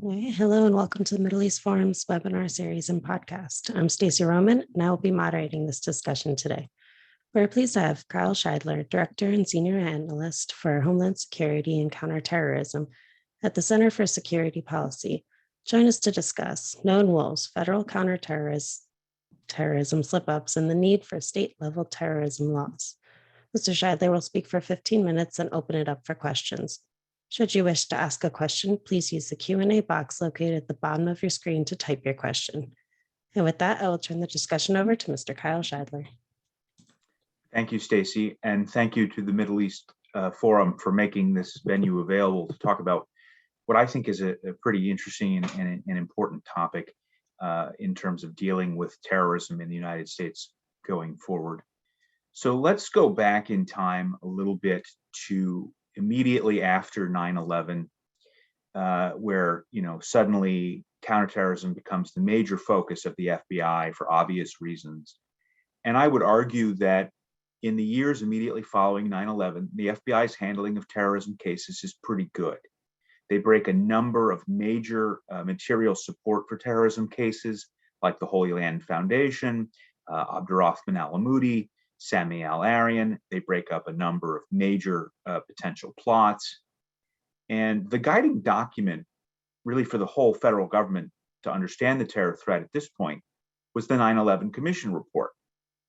Hello and welcome to the Middle East Forum's webinar series and podcast. I'm Stacey Roman, and I will be moderating this discussion today. We're pleased to have Kyle Shideler, Director and Senior Analyst for Homeland Security and Counter-Terrorism at the Center for Security Policy, join us to discuss known wolves, federal counterterrorism slip-ups, and the need for state-level terrorism laws. Mr. Shideler will speak for 15 minutes and open it up for questions. Should you wish to ask a question, please use the Q&A box located at the bottom of your screen to type your question. And with that, I will turn the discussion over to Mr. Kyle Shideler. Thank you, Stacey, and thank you to the Middle East Forum for making this venue available to talk about what I think is a pretty interesting and an important topic in terms of dealing with terrorism in the United States going forward. So let's go back in time a little bit to immediately after 9/11, where suddenly counterterrorism becomes the major focus of the FBI for obvious reasons. And I would argue that in the years immediately following 9/11, the FBI's handling of terrorism cases is pretty good. They break a number of major material support for terrorism cases, like the Holy Land Foundation, Abdurrahman al-Amoudi, Sami al-Arian. They break up a number of major potential plots. And the guiding document really for the whole federal government to understand the terror threat at this point was the 9/11 Commission report.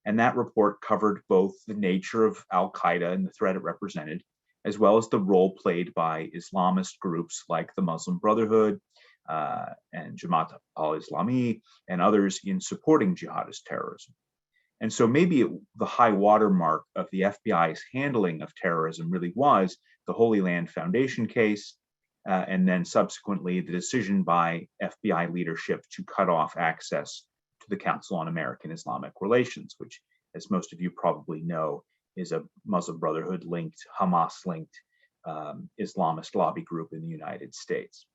And that report covered both the nature of al-Qaeda and the threat it represented, as well as the role played by Islamist groups like the Muslim Brotherhood and Jamaat al-Islami and others in supporting jihadist terrorism. And so maybe the high watermark of the FBI's handling of terrorism really was the Holy Land Foundation case, and then subsequently the decision by FBI leadership to cut off access to the Council on American Islamic Relations, which, as most of you probably know, is a Muslim Brotherhood-linked, Hamas-linked Islamist lobby group in the United States.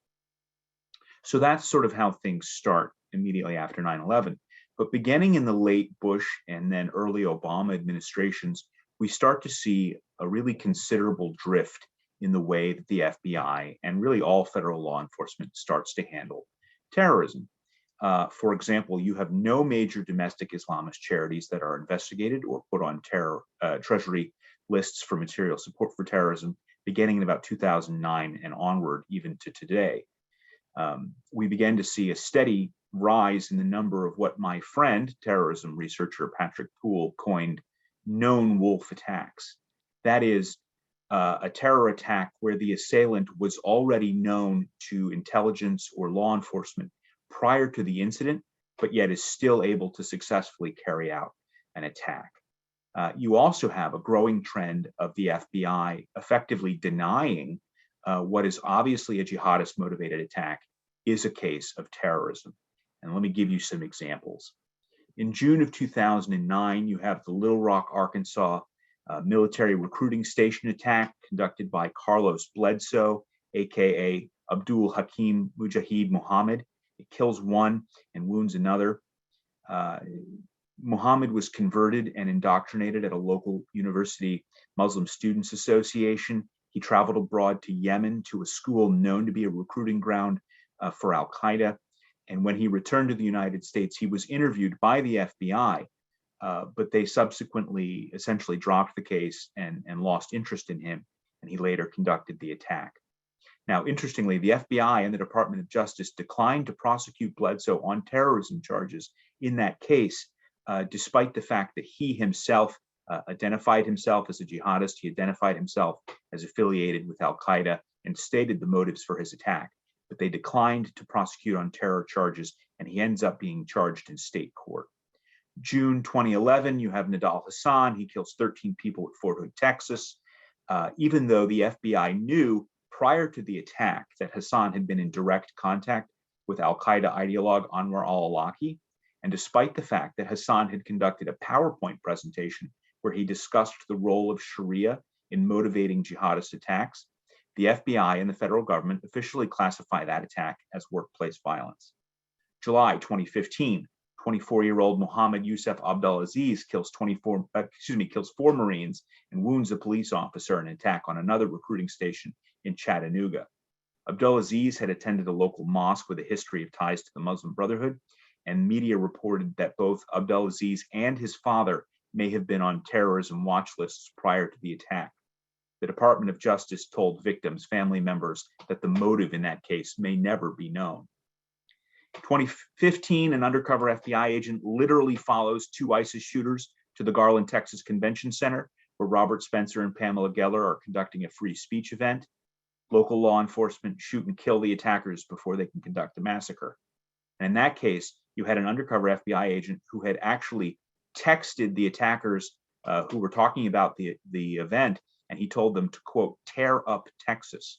So that's sort of how things start immediately after 9/11. But beginning in the late Bush and then early Obama administrations, we start to see a really considerable drift in the way that the FBI and really all federal law enforcement starts to handle terrorism. For example, you have no major domestic Islamist charities that are investigated or put on Treasury lists for material support for terrorism, beginning in about 2009 and onward, even to today. We began to see a steady rise in the number of what my friend, terrorism researcher Patrick Poole, coined known wolf attacks. That is a terror attack where the assailant was already known to intelligence or law enforcement prior to the incident, but yet is still able to successfully carry out an attack. You also have a growing trend of the FBI effectively denying what is obviously a jihadist motivated attack is a case of terrorism. And let me give you some examples. In June of 2009, you have the Little Rock, Arkansas military recruiting station attack conducted by Carlos Bledsoe, aka Abdul Hakim Mujahid Muhammad. It kills one and wounds another. Muhammad was converted and indoctrinated at a local university Muslim Students Association. He traveled abroad to Yemen to a school known to be a recruiting ground for al-Qaeda. And when he returned to the United States, he was interviewed by the FBI, but they subsequently essentially dropped the case and lost interest in him, and he later conducted the attack. Now, interestingly, the FBI and the Department of Justice declined to prosecute Bledsoe on terrorism charges in that case, despite the fact that he himself identified himself as a jihadist. He identified himself as affiliated with al-Qaeda and stated the motives for his attack. But they declined to prosecute on terror charges, and he ends up being charged in state court. June 2011, you have Nidal Hassan. He kills 13 people at Fort Hood, Texas. Even though the FBI knew prior to the attack that Hassan had been in direct contact with al-Qaeda ideologue Anwar al-Awlaki, and despite the fact that Hassan had conducted a PowerPoint presentation where he discussed the role of Sharia in motivating jihadist attacks, the FBI and the federal government officially classify that attack as workplace violence. July 2015, 24-year-old Mohammed Youssef Abdulaziz kills 4 Marines and wounds a police officer in an attack on another recruiting station in Chattanooga. Abdulaziz had attended a local mosque with a history of ties to the Muslim Brotherhood, and media reported that both Abdulaziz and his father may have been on terrorism watch lists prior to the attack. The Department of Justice told victims' family members that the motive in that case may never be known. In 2015, an undercover FBI agent literally follows two ISIS shooters to the Garland, Texas Convention Center, where Robert Spencer and Pamela Geller are conducting a free speech event. Local law enforcement shoot and kill the attackers before they can conduct a massacre. And in that case, you had an undercover FBI agent who had actually texted the attackers who were talking about the event, and he told them to, quote, tear up Texas.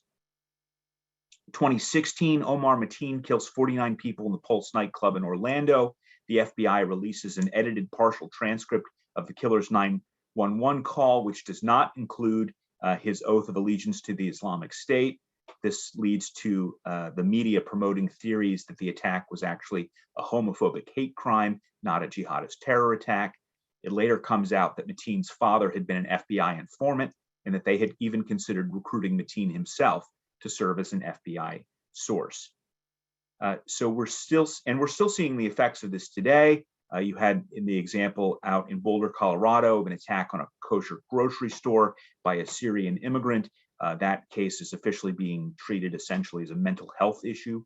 2016, Omar Mateen kills 49 people in the Pulse nightclub in Orlando. The FBI releases an edited partial transcript of the killer's 911 call, which does not include his oath of allegiance to the Islamic State. This leads to the media promoting theories that the attack was actually a homophobic hate crime, not a jihadist terror attack. It later comes out that Mateen's father had been an FBI informant and that they had even considered recruiting Mateen himself to serve as an FBI source. So we're still seeing the effects of this today. You had in the example out in Boulder, Colorado, of an attack on a kosher grocery store by a Syrian immigrant. That case is officially being treated essentially as a mental health issue.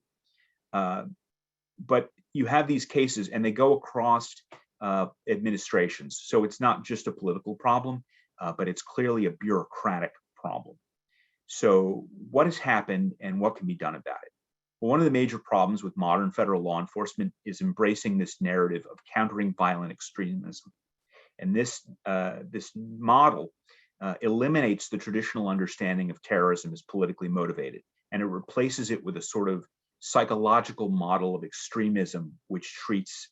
But you have these cases and they go across administrations. So it's not just a political problem, but it's clearly a bureaucratic problem. So what has happened and what can be done about it? Well, one of the major problems with modern federal law enforcement is embracing this narrative of countering violent extremism. And this model eliminates the traditional understanding of terrorism as politically motivated, and it replaces it with a sort of psychological model of extremism, which treats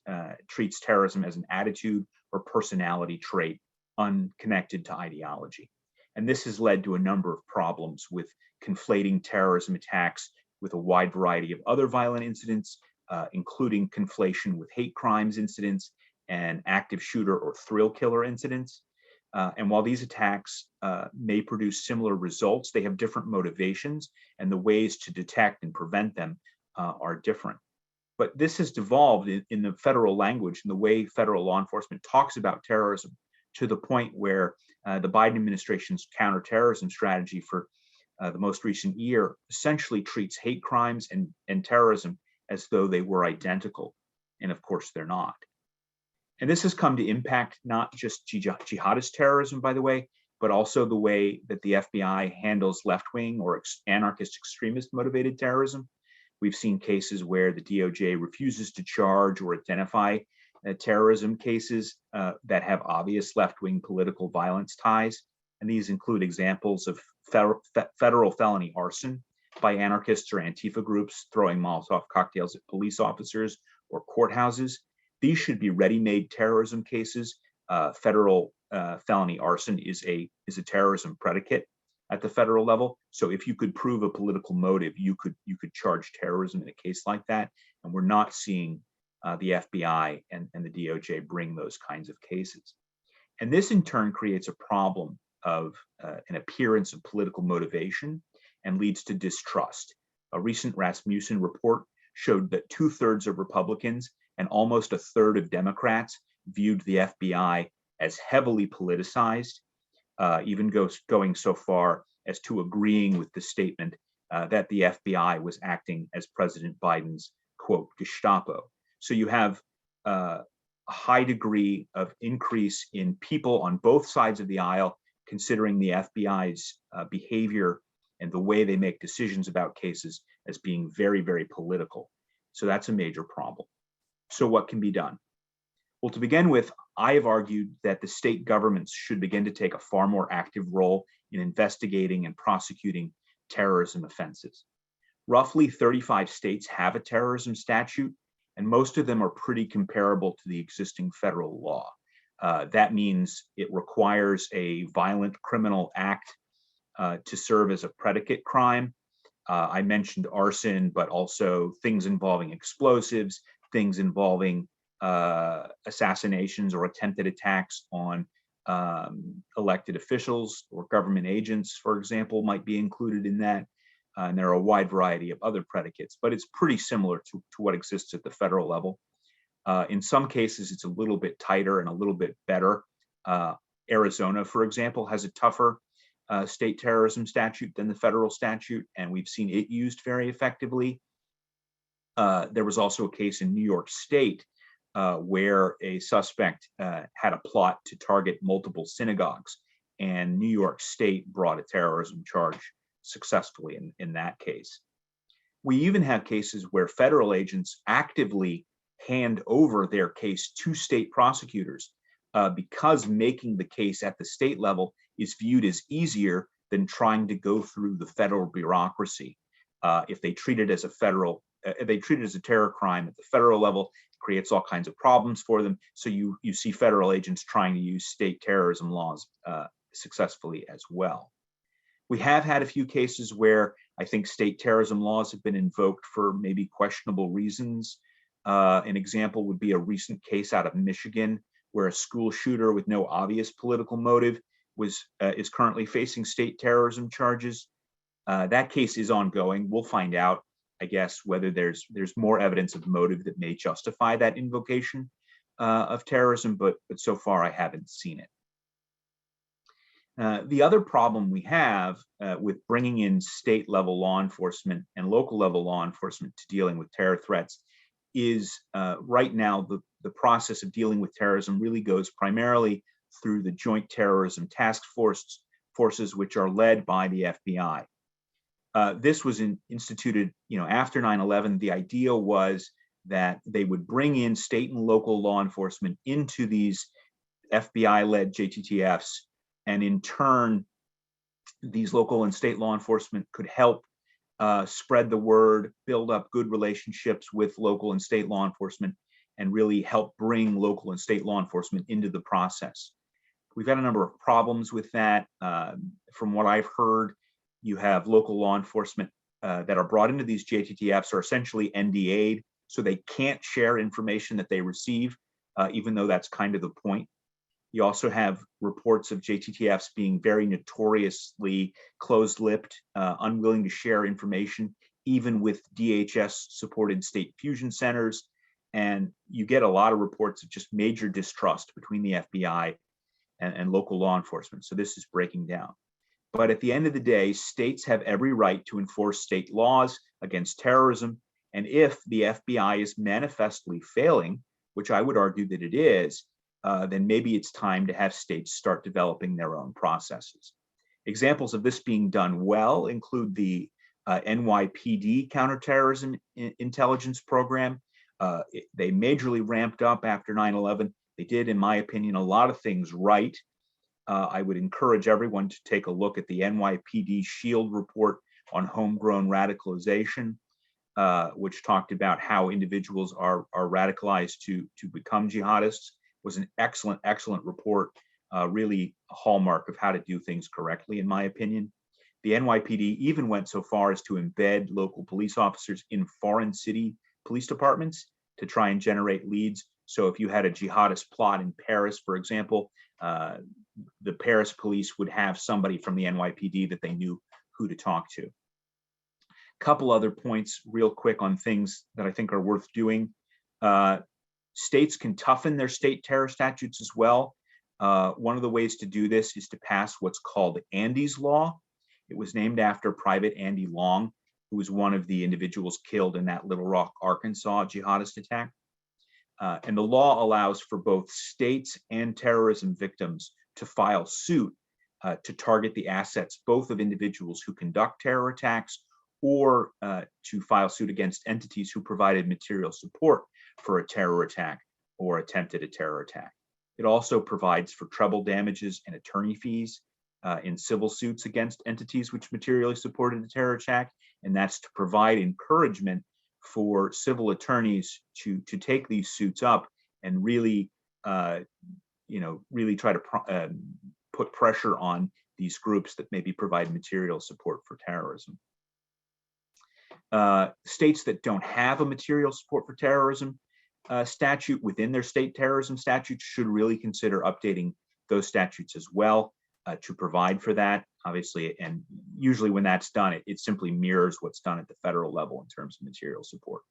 terrorism as an attitude or personality trait unconnected to ideology. And this has led to a number of problems with conflating terrorism attacks with a wide variety of other violent incidents, including conflation with hate crimes incidents and active shooter or thrill killer incidents. And while these attacks may produce similar results, they have different motivations, and the ways to detect and prevent them are different. But this has devolved in the federal language and the way federal law enforcement talks about terrorism to the point where the Biden administration's counterterrorism strategy for the most recent year essentially treats hate crimes and terrorism as though they were identical. And of course, they're not. And this has come to impact not just jihadist terrorism, by the way, but also the way that the FBI handles left-wing or anarchist extremist motivated terrorism. We've seen cases where the DOJ refuses to charge or identify terrorism cases that have obvious left-wing political violence ties. And these include examples of federal felony arson by anarchists or Antifa groups throwing Molotov cocktails at police officers or courthouses. These should be ready-made terrorism cases. Federal felony arson is a terrorism predicate at the federal level. So if you could prove a political motive, you could charge terrorism in a case like that. And we're not seeing the FBI and the DOJ bring those kinds of cases. And this in turn creates a problem of an appearance of political motivation and leads to distrust. A recent Rasmussen report showed that 2/3 of Republicans and almost 1/3 of Democrats viewed the FBI as heavily politicized, even going so far as to agreeing with the statement that the FBI was acting as President Biden's, quote, Gestapo. So you have a high degree of increase in people on both sides of the aisle considering the FBI's behavior and the way they make decisions about cases as being very, very political. So that's a major problem. So what can be done? Well, to begin with, I have argued that the state governments should begin to take a far more active role in investigating and prosecuting terrorism offenses. Roughly 35 states have a terrorism statute, and most of them are pretty comparable to the existing federal law. That means it requires a violent criminal act to serve as a predicate crime. I mentioned arson, but also things involving explosives, things involving assassinations or attempted attacks on elected officials or government agents, for example, might be included in that. and there are a wide variety of other predicates, but it's pretty similar to what exists at the federal level. In some cases, it's a little bit tighter and a little bit better. Arizona, for example, has a tougher state terrorism statute than the federal statute, and we've seen it used very effectively. There was also a case in New York State where a suspect had a plot to target multiple synagogues, and New York State brought a terrorism charge successfully in that case. We even have cases where federal agents actively hand over their case to state prosecutors because making the case at the state level is viewed as easier than trying to go through the federal bureaucracy. If they treat it as a terror crime at the federal level, it creates all kinds of problems for them. So you see federal agents trying to use state terrorism laws successfully as well. We have had a few cases where I think state terrorism laws have been invoked for maybe questionable reasons. An example would be a recent case out of Michigan where a school shooter with no obvious political motive is currently facing state terrorism charges. That case is ongoing. We'll find out, I guess, whether there's more evidence of motive that may justify that invocation of terrorism, but so far I haven't seen it. The other problem we have with bringing in state level law enforcement and local level law enforcement to dealing with terror threats is right now the process of dealing with terrorism really goes primarily through the Joint Terrorism Task Forces, which are led by the FBI. This was instituted, after 9/11. The idea was that they would bring in state and local law enforcement into these FBI-led JTTFs, and in turn, these local and state law enforcement could help spread the word, build up good relationships with local and state law enforcement, and really help bring local and state law enforcement into the process. We've had a number of problems with that. From what I've heard, you have local law enforcement that are brought into these JTTFs are essentially NDA'd, so they can't share information that they receive, even though that's kind of the point. You also have reports of JTTFs being very notoriously closed-lipped, unwilling to share information, even with DHS-supported state fusion centers. And you get a lot of reports of just major distrust between the FBI and local law enforcement. So this is breaking down. But at the end of the day, states have every right to enforce state laws against terrorism. And if the FBI is manifestly failing, which I would argue that it is, then maybe it's time to have states start developing their own processes. Examples of this being done well include the NYPD Counter-Terrorism Intelligence Program. They majorly ramped up after 9/11. They did, in my opinion, a lot of things right. I would encourage everyone to take a look at the NYPD SHIELD report on homegrown radicalization, which talked about how individuals are radicalized to become jihadists. Was an excellent report, really a hallmark of how to do things correctly, in my opinion. The NYPD even went so far as to embed local police officers in foreign city police departments to try and generate leads. So if you had a jihadist plot in Paris, for example, the Paris police would have somebody from the NYPD that they knew who to talk to. Couple other points real quick on things that I think are worth doing. States can toughen their state terror statutes as well. One of the ways to do this is to pass what's called Andy's Law. It was named after Private Andy Long, who was one of the individuals killed in that Little Rock, Arkansas jihadist attack. And the law allows for both states and terrorism victims to file suit to target the assets, both of individuals who conduct terror attacks or to file suit against entities who provided material support for a terror attack or attempted a terror attack. It also provides for treble damages and attorney fees in civil suits against entities which materially supported a terror attack, and that's to provide encouragement for civil attorneys to take these suits up and really, really try to put pressure on these groups that maybe provide material support for terrorism. States that don't have a material support for terrorism statute within their state terrorism statutes should really consider updating those statutes as well to provide for that. obviously, and usually when that's done, it simply mirrors what's done at the federal level in terms of material support.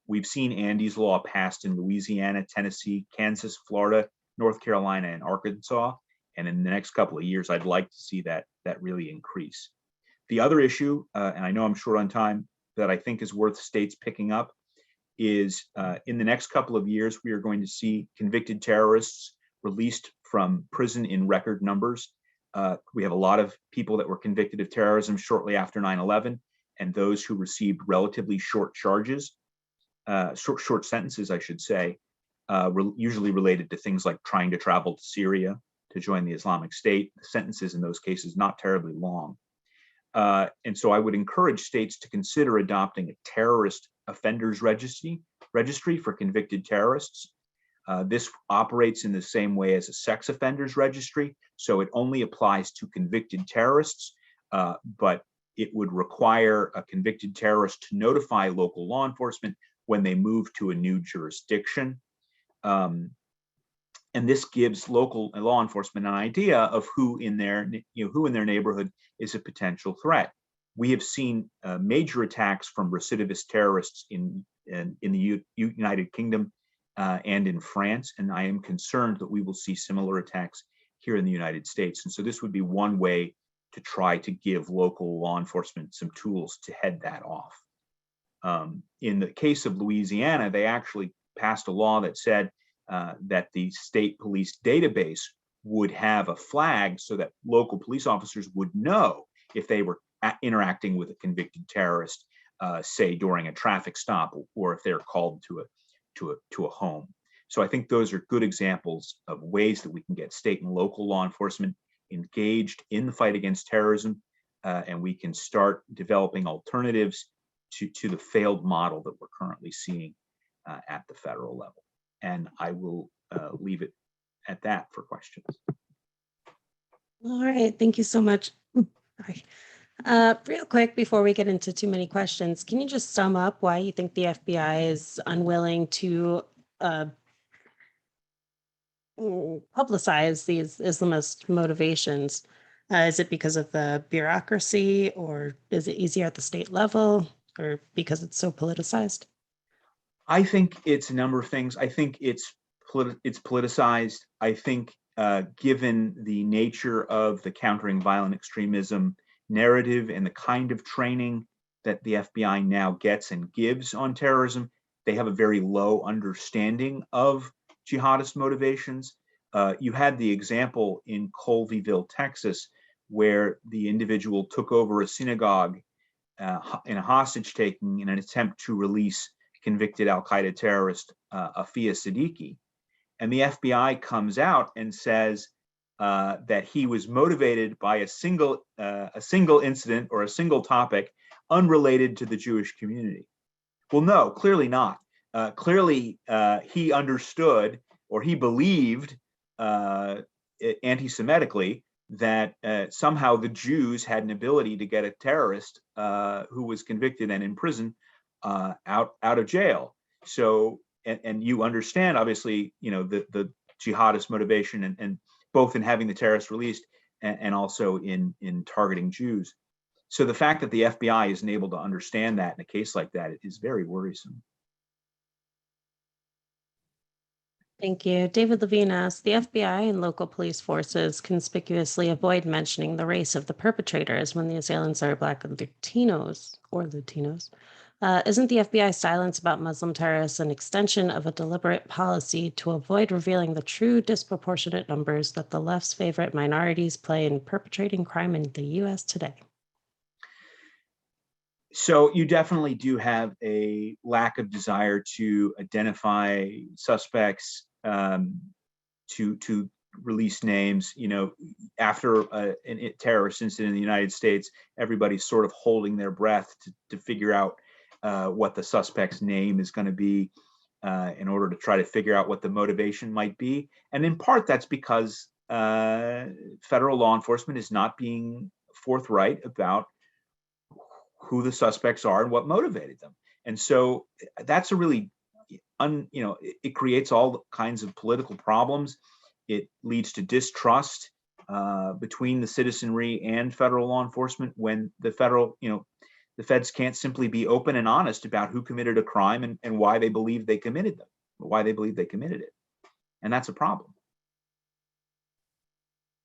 We've seen Andy's Law passed in Louisiana, Tennessee, Kansas, Florida, North Carolina, and Arkansas. And in the next couple of years, I'd like to see that really increase. The other issue, and I know I'm short on time, that I think is worth states picking up is in the next couple of years, we are going to see convicted terrorists released from prison in record numbers. We have a lot of people that were convicted of terrorism shortly after 9/11, and those who received relatively short charges, short sentences, I should say, usually related to things like trying to travel to Syria to join the Islamic State. The sentences in those cases not terribly long. And so I would encourage states to consider adopting a terrorist offenders registry for convicted terrorists. This operates in the same way as a sex offenders registry, so it only applies to convicted terrorists, but it would require a convicted terrorist to notify local law enforcement when they move to a new jurisdiction. And this gives local law enforcement an idea of who in their neighborhood is a potential threat. We have seen major attacks from recidivist terrorists in the United Kingdom and in France, and I am concerned that we will see similar attacks here in the United States. And so this would be one way to try to give local law enforcement some tools to head that off. In the case of Louisiana, they actually passed a law that said that the state police database would have a flag so that local police officers would know if they were interacting with a convicted terrorist, say during a traffic stop, or if they're called to a home. So I think those are good examples of ways that we can get state and local law enforcement engaged in the fight against terrorism, and we can start developing alternatives to the failed model that we're currently seeing at the federal level. And I will leave it at that for questions. All right, thank you so much. Sorry. Real quick, before we get into too many questions, can you just sum up why you think the FBI is unwilling to publicize these Islamist motivations? Is it because of the bureaucracy, or is it easier at the state level, or because it's so politicized? I think it's a number of things. I think it's politicized. I think given the nature of the countering violent extremism narrative and the kind of training that the FBI now gets and gives on terrorism, they have a very low understanding of jihadist motivations. You had the example in Colleyville, Texas, where the individual took over a synagogue in a hostage taking in an attempt to release convicted al-Qaeda terrorist Afia Siddiqui. And the FBI comes out and says that he was motivated by a single incident or a single topic unrelated to the Jewish community. Well, no, clearly not. Clearly, he understood, or he believed anti-Semitically, that somehow the Jews had an ability to get a terrorist who was convicted and in prison out of jail. So, and you understand, obviously, the jihadist motivation and both in having the terrorists released and also in targeting Jews. So the fact that the FBI isn't able to understand that in a case like that is very worrisome. Thank you. David Levine asks, the FBI and local police forces conspicuously avoid mentioning the race of the perpetrators when the assailants are Black and Latinos. Isn't the FBI's silence about Muslim terrorists an extension of a deliberate policy to avoid revealing the true disproportionate numbers that the left's favorite minorities play in perpetrating crime in the U.S. today? So you definitely do have a lack of desire to identify suspects, to release names. After a terrorist incident in the United States, everybody's sort of holding their breath to figure out what the suspect's name is going to be in order to try to figure out what the motivation might be. And in part, that's because federal law enforcement is not being forthright about who the suspects are and what motivated them. And so that's a really, it creates all kinds of political problems. It leads to distrust between the citizenry and federal law enforcement when the federal, the feds can't simply be open and honest about who committed a crime and why they believe they committed them, why they believe they committed it. And that's a problem.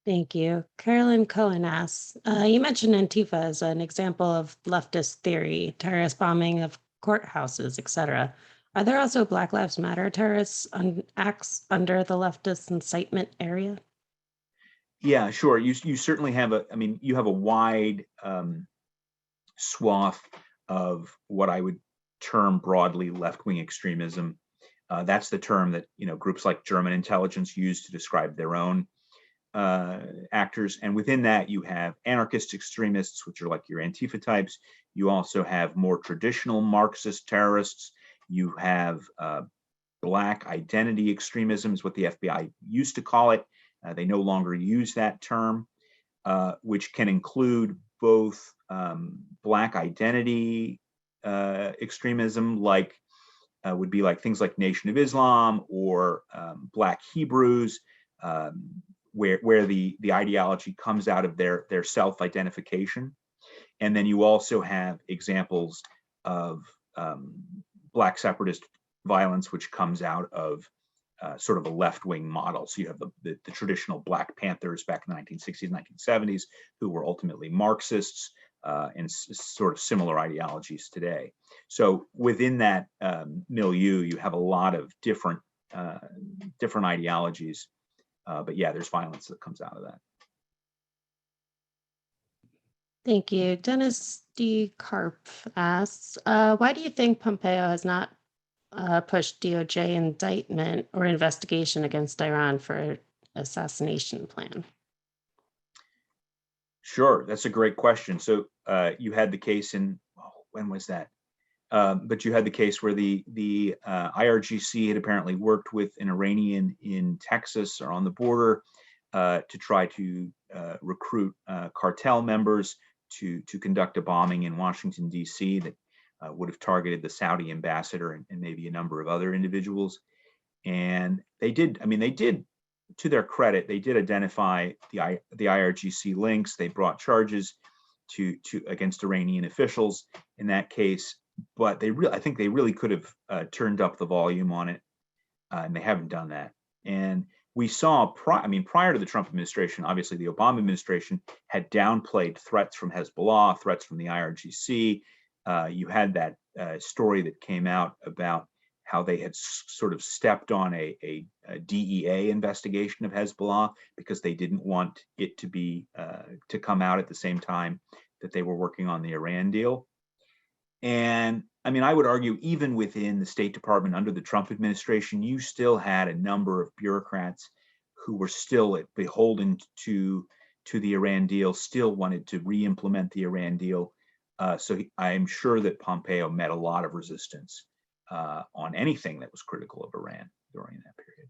Thank you. Carolyn Cohen asks, you mentioned Antifa as an example of leftist theory, terrorist bombing of courthouses, etc. Are there also Black Lives Matter terrorists acts under the leftist incitement area? Yeah, sure. You certainly have you have a wide swath of what I would term broadly left-wing extremism. That's the term that groups like German intelligence use to describe their own actors. And within that, you have anarchist extremists, which are like your Antifa types. You also have more traditional Marxist terrorists. You have Black identity extremism, is what the FBI used to call it. They no longer use that term, which can include both Black identity extremism, would be like things like Nation of Islam or Black Hebrews, where the ideology comes out of their self-identification. And then you also have examples of Black separatist violence, which comes out of sort of a left-wing model. So you have the traditional Black Panthers back in the 1960s, 1970s, who were ultimately Marxists and sort of similar ideologies today. So within that milieu, you have a lot of different ideologies. But yeah, there's violence that comes out of that. Thank you. Dennis D. Karp asks, why do you think Pompeo has not pushed DOJ indictment or investigation against Iran for assassination plan? Sure, that's a great question. So you had the case when was that? But you had the case where the IRGC had apparently worked with an Iranian in Texas or on the border to try to recruit cartel members to conduct a bombing in Washington, D.C. that would have targeted the Saudi ambassador and maybe a number of other individuals. And they did, to their credit, they did identify the IRGC links. They brought charges against Iranian officials in that case. But I think they really could have turned up the volume on it, and they haven't done that. And we saw, prior to the Trump administration, obviously the Obama administration had downplayed threats from Hezbollah, threats from the IRGC. You had that story that came out about how they had sort of stepped on a DEA investigation of Hezbollah because they didn't want it to come out at the same time that they were working on the Iran deal. And I would argue even within the State Department under the Trump administration, you still had a number of bureaucrats who were still beholden to the Iran deal, still wanted to re-implement the Iran deal. So I'm sure that Pompeo met a lot of resistance on anything that was critical of Iran during that period.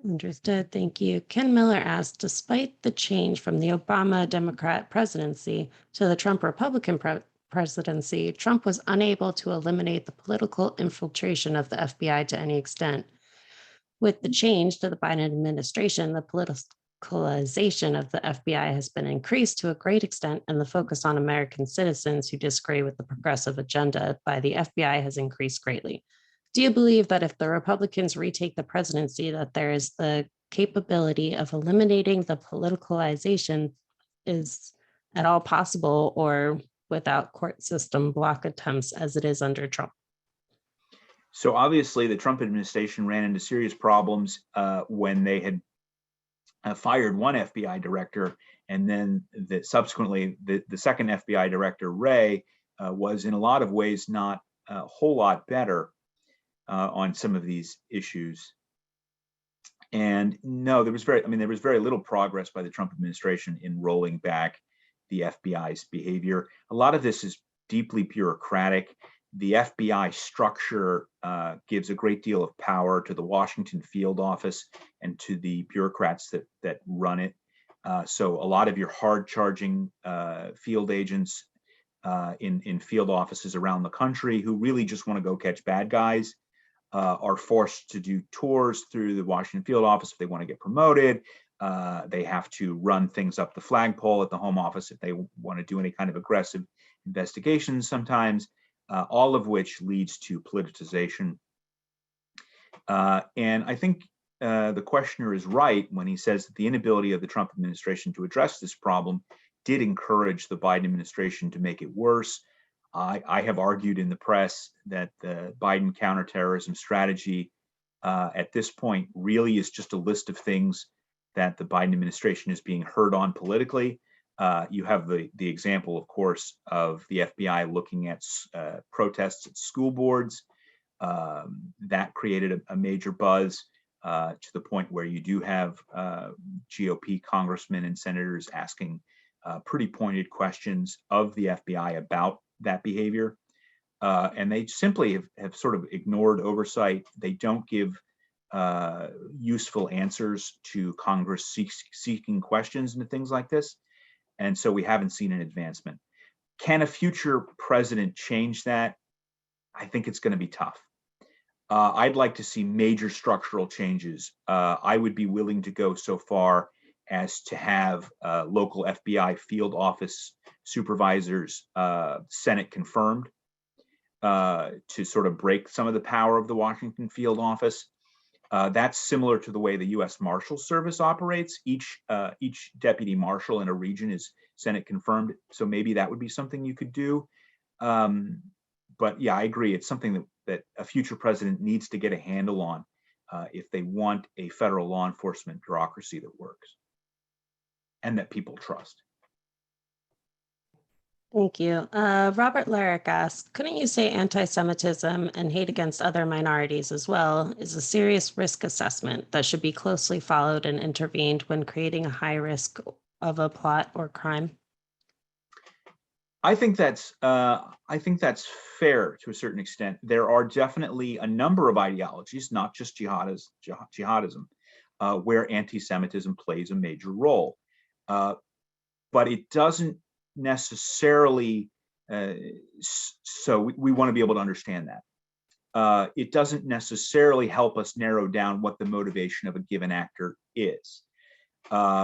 Understood. Thank you. Ken Miller asked, despite the change from the Obama Democrat presidency to the Trump Republican presidency, Trump was unable to eliminate the political infiltration of the FBI to any extent. With the change to the Biden administration, the politicalization of the FBI has been increased to a great extent, and the focus on American citizens who disagree with the progressive agenda by the FBI has increased greatly. Do you believe that if the Republicans retake the presidency, that there is the capability of eliminating the politicalization is at all possible, or without court system block attempts as it is under Trump? So obviously the Trump administration ran into serious problems when they had fired one FBI director, and then subsequently the second FBI director, Wray, was in a lot of ways not a whole lot better on some of these issues. And no, there was very little progress by the Trump administration in rolling back the FBI's behavior. A lot of this is deeply bureaucratic. The FBI structure gives a great deal of power to the Washington field office and to the bureaucrats that run it. So a lot of your hard-charging field agents in field offices around the country who really just want to go catch bad guys are forced to do tours through the Washington field office if they want to get promoted. They have to run things up the flagpole at the Home Office if they want to do any kind of aggressive investigations sometimes, all of which leads to politicization. And I think the questioner is right when he says that the inability of the Trump administration to address this problem did encourage the Biden administration to make it worse. I have argued in the press that the Biden counterterrorism strategy at this point really is just a list of things that the Biden administration is being heard on politically. You have the example, of course, of the FBI looking at protests at school boards. That created a major buzz to the point where you do have GOP congressmen and senators asking pretty pointed questions of the FBI about that behavior. And they simply have sort of ignored oversight. They don't give useful answers to Congress seeking questions and things like this. And so we haven't seen an advancement. Can a future president change that? I think it's going to be tough. I'd like to see major structural changes. I would be willing to go so far as to have local FBI field office supervisors, Senate confirmed, to sort of break some of the power of the Washington field office. That's similar to the way the U.S. Marshal Service operates. Each deputy marshal in a region is Senate confirmed, so maybe that would be something you could do. But yeah, I agree. It's something that a future president needs to get a handle on if they want a federal law enforcement bureaucracy that works and that people trust. Thank you. Robert Larrick asked, couldn't you say anti-Semitism and hate against other minorities as well is a serious risk assessment that should be closely followed and intervened when creating a high risk of a plot or crime? I think that's fair to a certain extent. There are definitely a number of ideologies, not just jihadism, where anti-Semitism plays a major role. But it doesn't necessarily, so we want to be able to understand that. It doesn't necessarily help us narrow down what the motivation of a given actor is,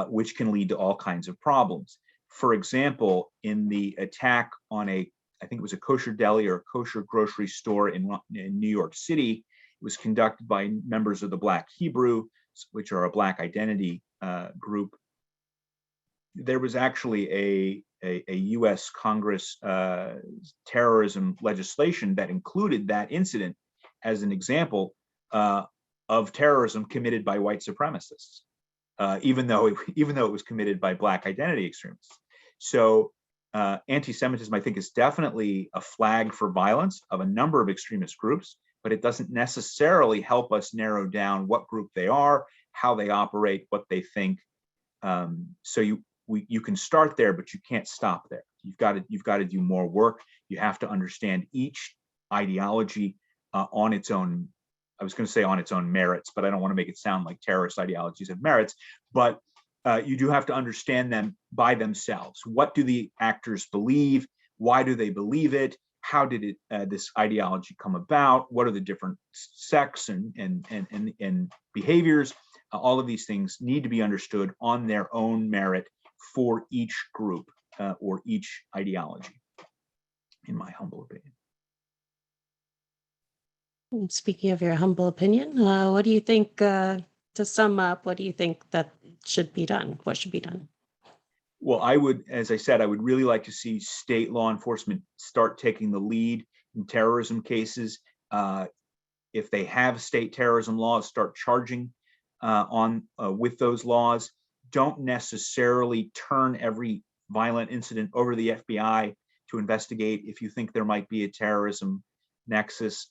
which can lead to all kinds of problems. For example, in the attack on I think it was a kosher deli or a kosher grocery store in New York City, it was conducted by members of the Black Hebrew, which are a Black identity group. There was actually a U.S. Congress terrorism legislation that included that incident as an example of terrorism committed by white supremacists, even though it was committed by Black identity extremists. So anti-Semitism, I think, is definitely a flag for violence of a number of extremist groups, but it doesn't necessarily help us narrow down what group they are, how they operate, what they think. So you can start there, but you can't stop there. You've got to do more work. You have to understand each ideology on its own. I was going to say on its own merits, but I don't want to make it sound like terrorist ideologies have merits. But you do have to understand them by themselves. What do the actors believe? Why do they believe it? How did this ideology come about? What are the different sects and behaviors? All of these things need to be understood on their own merit for each group or each ideology, in my humble opinion. Speaking of your humble opinion, what do you think, to sum up, what do you think that should be done? What should be done? Well, as I said, I would really like to see state law enforcement start taking the lead in terrorism cases. If they have state terrorism laws, start charging with those laws. Don't necessarily turn every violent incident over to the FBI to investigate. If you think there might be a terrorism nexus,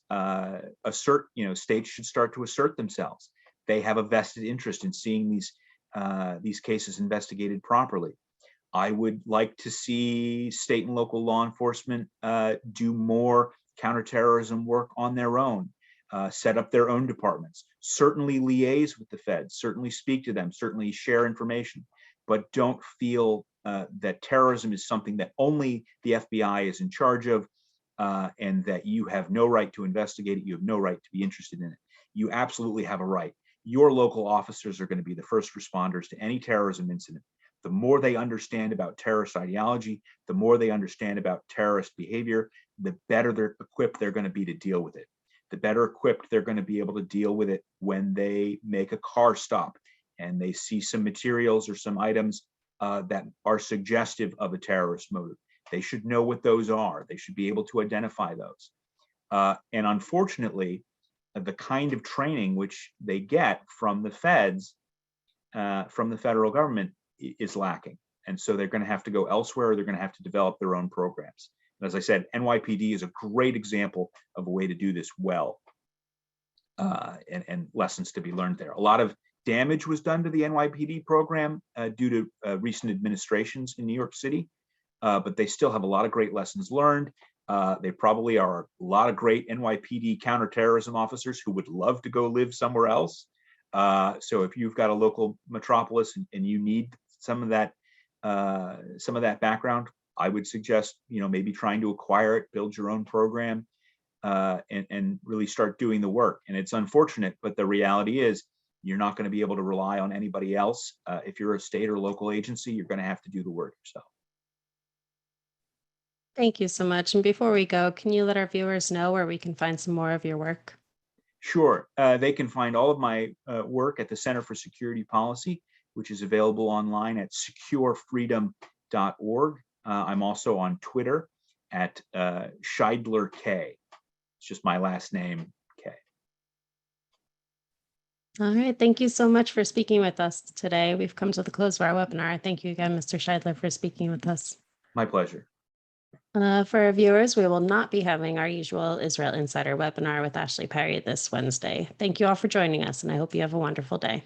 states should start to assert themselves. They have a vested interest in seeing these cases investigated properly. I would like to see state and local law enforcement do more counterterrorism work on their own, set up their own departments, certainly liaise with the feds, certainly speak to them, certainly share information, but don't feel that terrorism is something that only the FBI is in charge of, and that you have no right to investigate it, you have no right to be interested in it. You absolutely have a right. your local officers are going to be the first responders to any terrorism incident. The more they understand about terrorist ideology, the more they understand about terrorist behavior, the better they're equipped they're going to be to deal with it. The better equipped they're going to be able to deal with it when they make a car stop and they see some materials or some items that are suggestive of a terrorist motive. They should know what those are. They should be able to identify those. And unfortunately, the kind of training which they get from the feds, from the federal government, is lacking. And so they're going to have to go elsewhere, or they're going to have to develop their own programs. And as I said, NYPD is a great example of a way to do this well, and lessons to be learned there. A lot of damage was done to the NYPD program due to recent administrations in New York City, but they still have a lot of great lessons learned. They probably are a lot of great NYPD counterterrorism officers who would love to go live somewhere else. So if you've got a local metropolis and you need some of that background, I would suggest, maybe trying to acquire it, build your own program, and really start doing the work. And it's unfortunate, but the reality is you're not going to be able to rely on anybody else. If you're a state or local agency, you're going to have to do the work yourself. Thank you so much. And before we go, can you let our viewers know where we can find some more of your work? Sure. They can find all of my work at the Center for Security Policy, which is available online at securefreedom.org. I'm also on Twitter at Shideler K. It's just my last name, K. All right. Thank you so much for speaking with us today. We've come to the close of our webinar. Thank you again, Mr. Shideler, for speaking with us. My pleasure. For our viewers, we will not be having our usual Israel Insider webinar with Ashley Perry this Wednesday. Thank you all for joining us, and I hope you have a wonderful day.